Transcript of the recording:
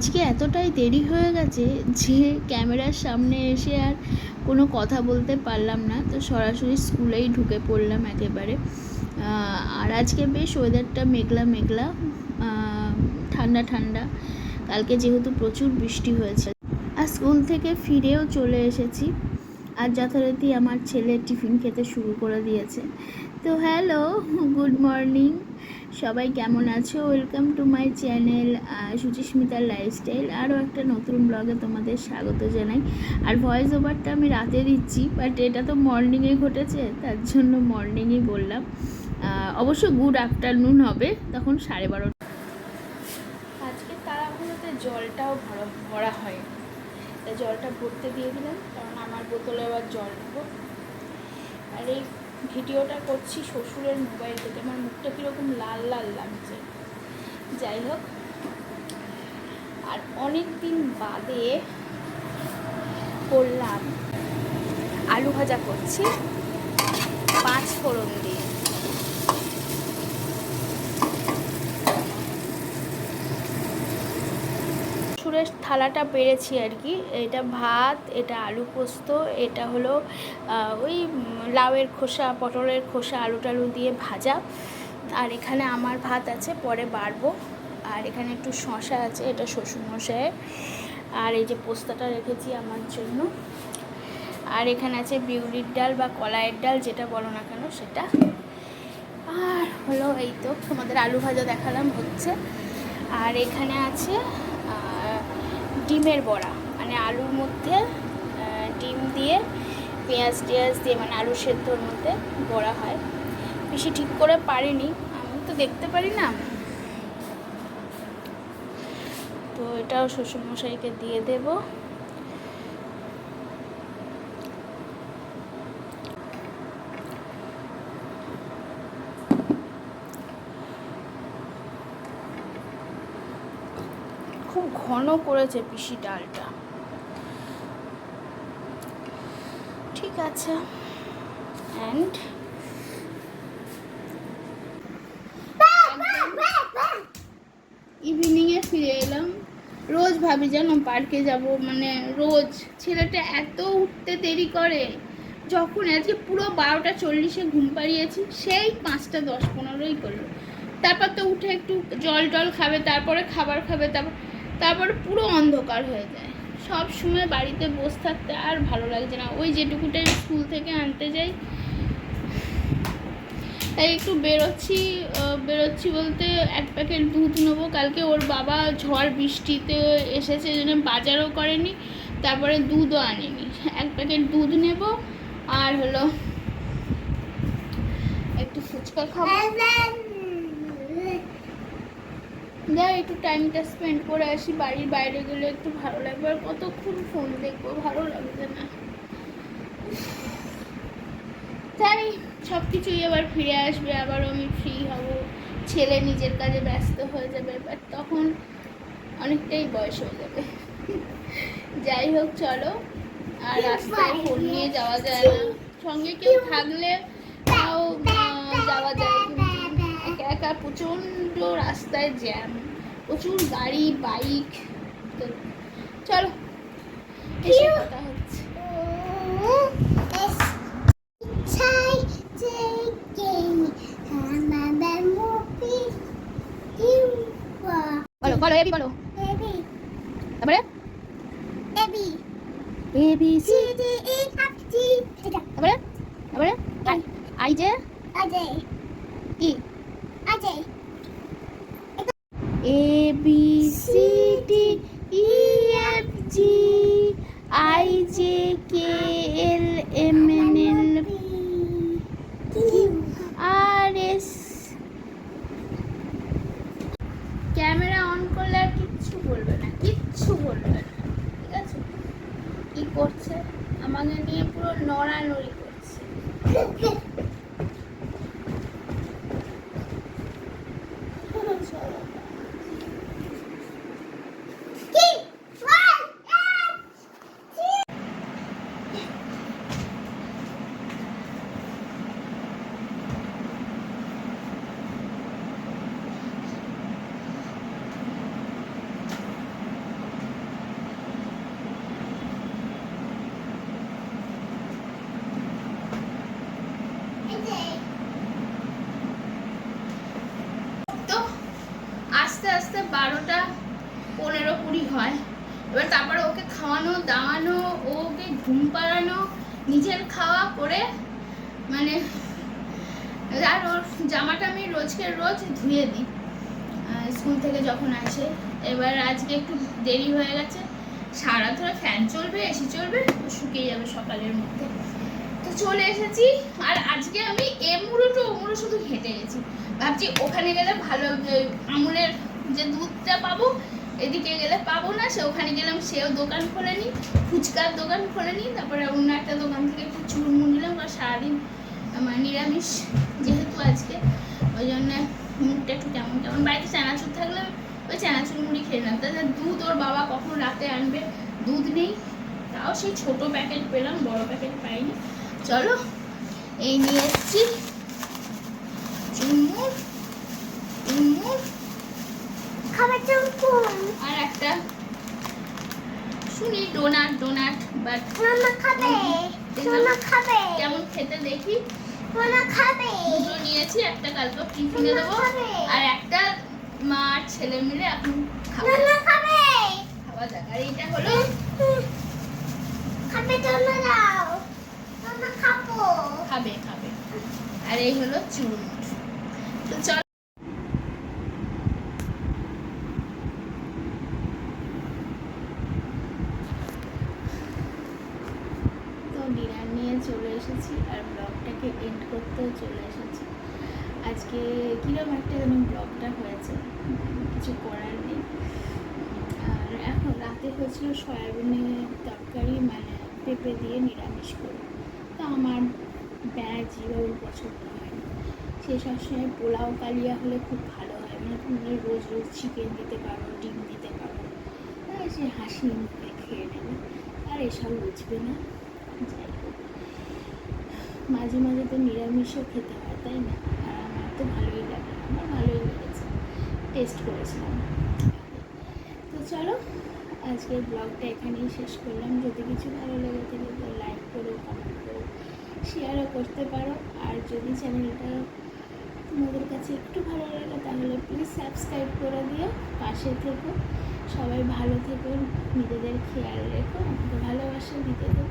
আজকে এতটাই দেরি হয়ে গেছে যে ক্যামেরার সামনে এসে আর কোনো কথা বলতে পারলাম না, তো সরাসরি স্কুলেই ঢুকে পড়লাম একেবারে। আর আজকে বেশ ওয়েদারটা মেঘলা মেঘলা, ঠান্ডা ঠান্ডা। কালকে যেহেতু প্রচুর বৃষ্টি হয়েছে, আর স্কুল থেকে ফিরেও চলে এসেছি। আর যথারীতি আমার ছেলে টিফিন খেতে শুরু করে দিয়েছে। তো হ্যালো, গুড মর্নিং, সবাই কেমন আছো? ওয়েলকাম টু মাই চ্যানেল সুচিস্মিতার লাইফস্টাইল। আরও একটা নতুন ব্লগে তোমাদের স্বাগত জানাই। আর ভয়েস ওভারটা আমি রাতে দিচ্ছি, বাট এটা তো মর্নিংয়ে ঘটেছে, তার জন্য মর্নিংই বললাম। অবশ্য গুড আফটারনুন হবে তখন 12:30। আজকে তাড়াহুড়োতে জলটাও ভরা হয়, তাই জলটা ভরতে দিয়ে দিলাম, কারণ আমার বোতলে আবার জল নেবো। আর এই ভিডিওটা করছি শ্বশুরের মোবাইল থেকে, আমার মুখটা কীরকম লাল লাল লাগছে। যাই হোক, আর অনেক দিন বাদে করলাম আলু ভাজা, করছি 5 ফোড়ন দিয়ে। শ্বশুরের থালাটা পেরেছি আর কি। এটা ভাত, এটা আলু পোস্ত, এটা হলো ওই লাউয়ের খোসা, পটলের খোসা, আলু টালু দিয়ে ভাজা। আর এখানে আমার ভাত আছে, পরে বাড়বো। আর এখানে একটু শশা আছে, এটা শ্বশুরমশাইয়ের। আর এই যে পোস্তাটা রেখেছি আমার জন্য। আর এখানে আছে বিউলির ডাল বা কলাইয়ের ডাল, যেটা বলো না কেন সেটা। আর হলো এই তো তোমাদের আলু ভাজা দেখালাম হচ্ছে। আর এখানে আছে ডিমের বড়া, মানে আলুর মধ্যে ডিম দিয়ে পেঁয়াজ টিয়াজ দিয়ে, মানে আলু সেদ্ধর মধ্যে বড়া হয়। বেশি ঠিক করে পারিনি, আমি তো দেখতে পারি না। তো এটাও শ্বশুরমশাইকে দিয়ে দেব। খুব ঘন করেছে পিসি ডালটা, ঠিক আছে। অ্যান্ড ইভিনিংয়ে ফিরে এলাম। রোজ ভাবি জানো পার্কে যাব, মানে রোজ। ছেলেটা এত উঠতে দেরি করে, যখন আজকে পুরো 12:40 ঘুম পাড়িয়েছি, সেই 5:10-15 করলো। তারপর তো উঠে একটু জল টল খাবে, তারপরে খাবার খাবে, তারপরে পুরো অন্ধকার হয়ে যায়। সব সময় বাড়িতে বসে থাকতে আর ভালো লাগছে না। ওই যেটুকুটাই স্কুল থেকে আনতে যাই, তাই একটু বেরোচ্ছি বলতে 1 প্যাকেট দুধ নেবো। কালকে ওর বাবা ঝড় বৃষ্টিতে এসেছে, এই জন্য বাজারও করেনি, তারপরে দুধও আনেনি। 1 প্যাকেট দুধ নেব, আর হলো একটু ফুচকা খাবো। যাই একটু টাইমটা স্পেন্ড করে আসি, বাড়ির বাইরে গেলে একটু ভালো লাগবে। আর কতক্ষণ ফোন দেখবো, ভালো লাগবে না। জানি সব কিছুই আবার ফিরে আসবে, আবার আমি ফ্রি হব, ছেলে নিজের কাজে ব্যস্ত হয়ে যাবে, বাট তখন অনেকটাই বয়স হয়ে যাবে। যাই হোক, চলো। আর রাস্তায় ফোন নিয়ে যাওয়া যায় না, সঙ্গে কেউ থাকলে তাও যাওয়া যায়, কিন্তু একা একা প্রচণ্ড রাস্তায় জ্যাম, প্রচুর গাড়ি বাইক। তো চলো, এসে কথা হচ্ছে। বলো বলো, এবি বলো, তারপরে A B C D E F G, তারপরে তারপরে I J K A B C D E F G I J K L M N L R S. Camera on করলে আর কিচ্ছু বলবে না, কিচ্ছু বলবে না, ঠিক আছে? কি করছে আমাকে নিয়ে পুরো নড়ানড়ি করছে। 12:15-20 হয়। এবার তারপরে ওকে খাওয়ানো দাওয়ানো, ওকে ঘুম পাড়ানো, নিজের খাওয়া করে মানে, আর ওর জামাটা আমি রোজ ধুয়ে দিই স্কুল থেকে যখন আসে। এবার আজকে একটু দেরি হয়ে গেছে, সারা ধরে ফ্যান চলবে, এসি চলবে, শুকিয়ে যাবে সকালের মধ্যে। তো চলে এসেছি। আর আজকে আমি এমুড়ো টু ওমুড়ো শুধু হেঁটে গেছি, ভাবছি ওখানে গেলে ভালো আমুলের যে দুধটা পাবো, এদিকে গেলে পাবো না। সে ওখানে গেলাম, সেও দোকান খোলে নি, ফুচকার দোকান খোলে নি। তারপরে অন্য একটা দোকান থেকে একটু চুরমুর নিলাম, কারণ সারাদিন আমার নিরামিষ যেহেতু আজকে, ওই জন্য মুখটা একটু কেমন কেমন। বাড়িতে চানাচুর থাকলে ওই চানাচুর মুড়ি খেয়ে নিলাম। তাছাড়া দুধ ওর বাবা কখন রাতে আনবে, দুধ নেই, তাও সেই ছোট প্যাকেট পেলাম, বড় প্যাকেট পাইনি। চলো, এই নিয়ে এসছি চুরমুর, আর একটা শুনি ডোনাট বাট কেমন খেতে দেখি। দুটো নিয়েছি, একটা কালকে টিফিনে দেবো, আর একটা মা আর ছেলে মিলে এখন খাওয়া যাক। আর এটা হলো খাবে, আর এই হলো চুরমুর। তো চল, ডিনার নিয়ে চলে এসেছি আর ব্লগটাকে এন্ড করতেও চলে এসেছি। আজকে কীরকম একটা যেন ব্লগটা হয়েছে, কিছু করার নেই। আর এখন রাতে হয়েছিল সয়াবিনের তরকারি, মানে পেঁপে দিয়ে নিরামিষ করে। তো আমার ব্যানার্জি বাবুর পছন্দ হয় না, সে সবসময় পোলাও কালিয়া হলে খুব ভালো হয়, মানে তুমি রোজ চিকেন দিতে পারো, ডিম দিতে পারো, সে হাসি মুখে খেয়ে নেবে, আর এসব বুঝবে না। যাই হোক, মাঝে মাঝে তো নিরামিষও খেতে হয়, তাই না? আর আমার তো ভালোই লাগে, আমার ভালোই লেগেছে, টেস্ট করেছিলাম। তো চলো, আজকের ব্লগটা এখানেই শেষ করলাম। যদি কিছু ভালো লেগে থাকে তো লাইক করো, কমেন্ট করো, শেয়ারও করতে পারো। আর যদি চ্যানেলটা তোমাদের কাছে একটু ভালো লাগে তাহলে প্লিজ সাবস্ক্রাইব করে দিও, পাশে থেকো। সবাই ভালো থেকো, নিজেদের খেয়াল রেখো, আমাকে ভালোবাসা দিতে থাকো।